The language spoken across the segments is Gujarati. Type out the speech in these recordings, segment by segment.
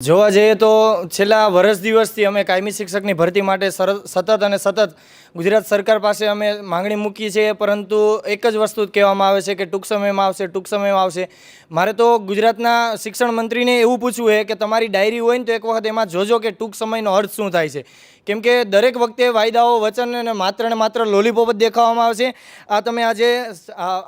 જોવા જઈએ તો છેલ્લા વર્ષ દિવસથી અમે કાયમી શિક્ષકની ભરતી માટે સતત ગુજરાત સરકાર પાસે અમે માંગણી મૂકી છે, પરંતુ એક જ વસ્તુ કહેવામાં આવે છે કે ટૂંક સમયમાં આવશે. મારે તો ગુજરાતના શિક્ષણ મંત્રીને એવું પૂછવું છે કે તમારી ડાયરી હોય ને તો એક વખત એમાં જોજો કે ટૂંક સમયનો અર્થ શું થાય છે. કેમ કે દરેક વખતે વાયદાઓ વચન અને માત્ર લોલીપોપ જ દેખાવામાં આવશે. આ તમે આજે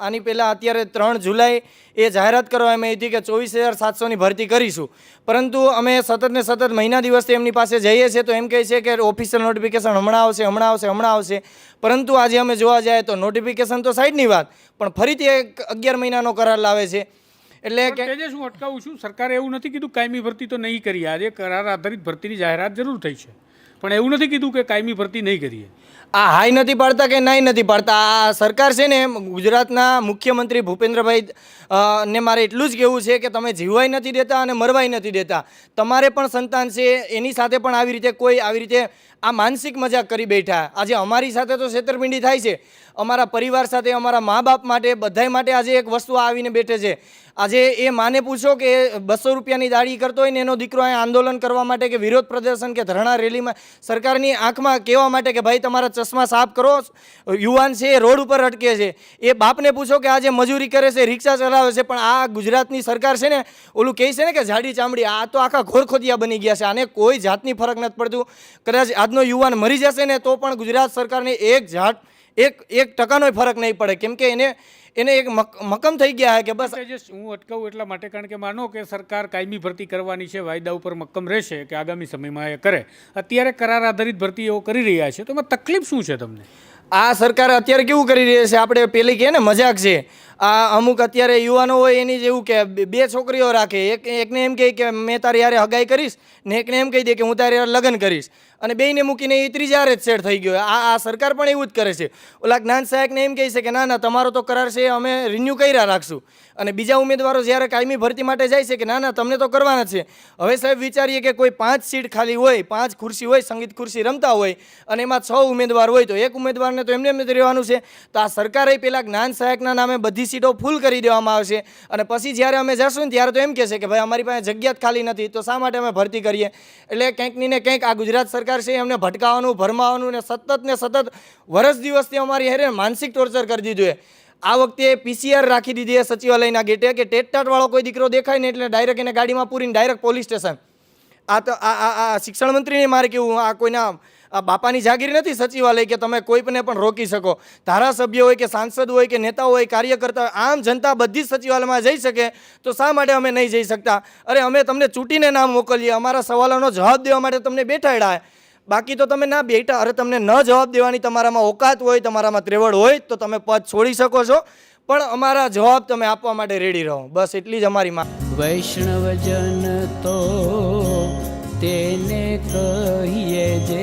આની પહેલાં અત્યારે 3 જુલાઈ એ જાહેરાત કરવામાં આવી હતી કે 24,700ની ભરતી કરીશું, પરંતુ અમે સતત મહિના દિવસથી એમની પાસે જઈએ છીએ તો એમ કહે છે કે ઓફિશિયલ નોટિફિકેશન હમણાં આવશે. પરંતુ આજે અમે જોવા જઈએ તો નોટિફિકેશન તો સાઈડની વાત, પણ ફરીથી એક 11 મહિનાનો કરાર લાવે છે. એટલે કે તેજસ, હું અટકાવું છું. સરકારે એવું નથી કીધું કાયમી ભરતી તો નહીં કરીએ. આજે કરાર આધારિત ભરતીની જાહેરાત જરૂર થઈ છે, પણ એવું નથી કીધું કે કાયમી ભરતી નહીં કરીએ. આ હાઈ નથી પાડતા કે નહીં નથી પાડતા. આ સરકાર છે ને, ગુજરાતના મુખ્યમંત્રી ભૂપેન્દ્રભાઈ ને મારે એટલું જ કહેવું છે કે તમે જીવવાય નથી દેતા અને મરવાય નથી દેતા. તમારે પણ સંતાન છે, એની સાથે પણ આવી રીતે આ માનસિક મજાક કરી બેઠા. આજે અમારી સાથે તો છેતરપિંડી થાય છે, અમારા પરિવાર સાથે, અમારા મા બાપ માટે, બધાય માટે આજે એક વસ્તુ આવીને બેઠે છે. આજે એ માને પૂછો કે 200 રૂપિયાની દાડી કરતો હોય ને એનો દીકરો અહીંયા આંદોલન કરવા માટે કે વિરોધ પ્રદર્શન કે ધરણા રેલીમાં સરકારની આંખમાં કહેવા માટે કે ભાઈ તમારા ચશ્મા સાફ કરો, યુવાન છે એ રોડ ઉપર અટકે છે. એ બાપને પૂછો કે આજે મજૂરી કરે છે, રિક્ષા ચલાવે છે, પણ આ ગુજરાતની સરકાર છે ને, ઓલું કહે છે ને કે જાડી ચામડી, આ તો આખા ઘોરખોદિયા બની ગયા છે. આને કોઈ જાતની ફરક નથી પડતું. કદાચ આજનો યુવાન મરી જશે ને તો પણ ગુજરાત સરકારને એક ટકાનો ફરક નહીં પડે, કેમ કે એને એક મક્કમ થઈ ગયા છે કે બસ. હું અટકાવું એટલા માટે, કારણ કે માનો કે સરકાર કાયમી ભરતી કરવાની છે, વાયદા ઉપર મક્કમ રહેશે કે આગામી સમયમાં એ કરે. અત્યારે કરાર આધારિત ભરતી એવો કરી રહ્યા છે, તો એમાં તકલીફ શું છે તમને? આ સરકાર અત્યારે કેવું કરી રહી છે, આપણે પેલી કહે ને મજાક છે. આ અમુક અત્યારે યુવાનો હોય એની જેવું કે 2 છોકરીઓ રાખે, એકને એમ કહે કે મેં તારી યારે હગાઈ કરીશ ને એકને એમ કહી દે કે હું તારી યારે લગ્ન કરીશ, અને બેયને મૂકીને એ ત્રીજા હારે જ સેટ થઈ ગયો. આ સરકાર પણ એવું જ કરે છે. ઓલા જ્ઞાન સહાયકને એમ કહે છે કે ના તમારો તો કરાર છે, અમે રિન્યૂ કર્યા રાખશું, અને બીજા ઉમેદવારો જ્યારે કાયમી ભરતી માટે જાય છે કે ના તમને તો કરવાના જ છે. હવે સાહેબ વિચારીએ કે કોઈ 5 સીટ ખાલી હોય, 5 ખુરશી હોય, સંગીત ખુરશી રમતા હોય, અને એમાં 6 ઉમેદવાર હોય તો એક ઉમેદવારને તો એમને જ રહેવાનું છે. તો આ સરકારે પહેલાં જ્ઞાન સહાયકના નામે બધી સીટો ફૂલ કરી દેવામાં આવશે, અને પછી જ્યારે અમે જશું ને ત્યારે તો એમ કહેશે કે ભાઈ અમારી પાસે જગ્યા જ ખાલી નથી, તો શા માટે અમે ભરતી કરીએ. એટલે કંઈક ને કંઈક આ ગુજરાત સરકાર છે એમને ભટકાવવાનું, ભરમાવાનું ને સતત વર્ષ દિવસથી અમારી હેરે માનસિક ટોર્ચર કરી દીધું છે. આ વખતે PCR રાખી દીધી છે સચિવાલયના ગેટે કે ટેટટાટવાળો કોઈ દીકરો દેખાય ને એટલે ડાયરેક્ટ એને ગાડીમાં પૂરીને ડાયરેક્ટ પોલીસ સ્ટેશન. આ તો આ શિક્ષણ મંત્રીને મારે કેવું, આ કોઈના આ બાપાની જાગીર નથી સચિવાલય કે તમે કોઈને પણ રોકી શકો. ધારાસભ્ય હોય કે સાંસદ હોય કે નેતા હોય, કાર્યકર્તા હોય, આમ જનતા બધી જ સચિવાલયમાં જઈ શકે, તો શા માટે અમે નહીં જઈ શકતા? અરે અમે તમને ચૂંટીને નામ મોકલીએ, અમારા સવાલોનો જવાબ દેવા માટે તમને બેઠાડ્યા, બાકી તો તમે ના બેઠા. અરે તમને ન જવાબ દેવાની તમારામાં ઓકાત હોય, તમારામાં ત્રેવડ હોય તો તમે પદ છોડી શકો છો, પણ અમારા જવાબ તમે આપવા માટે રેડી રહો. બસ એટલી જ અમારી માંગ. વૈષ્ણવજન તો તેને કહીએ જે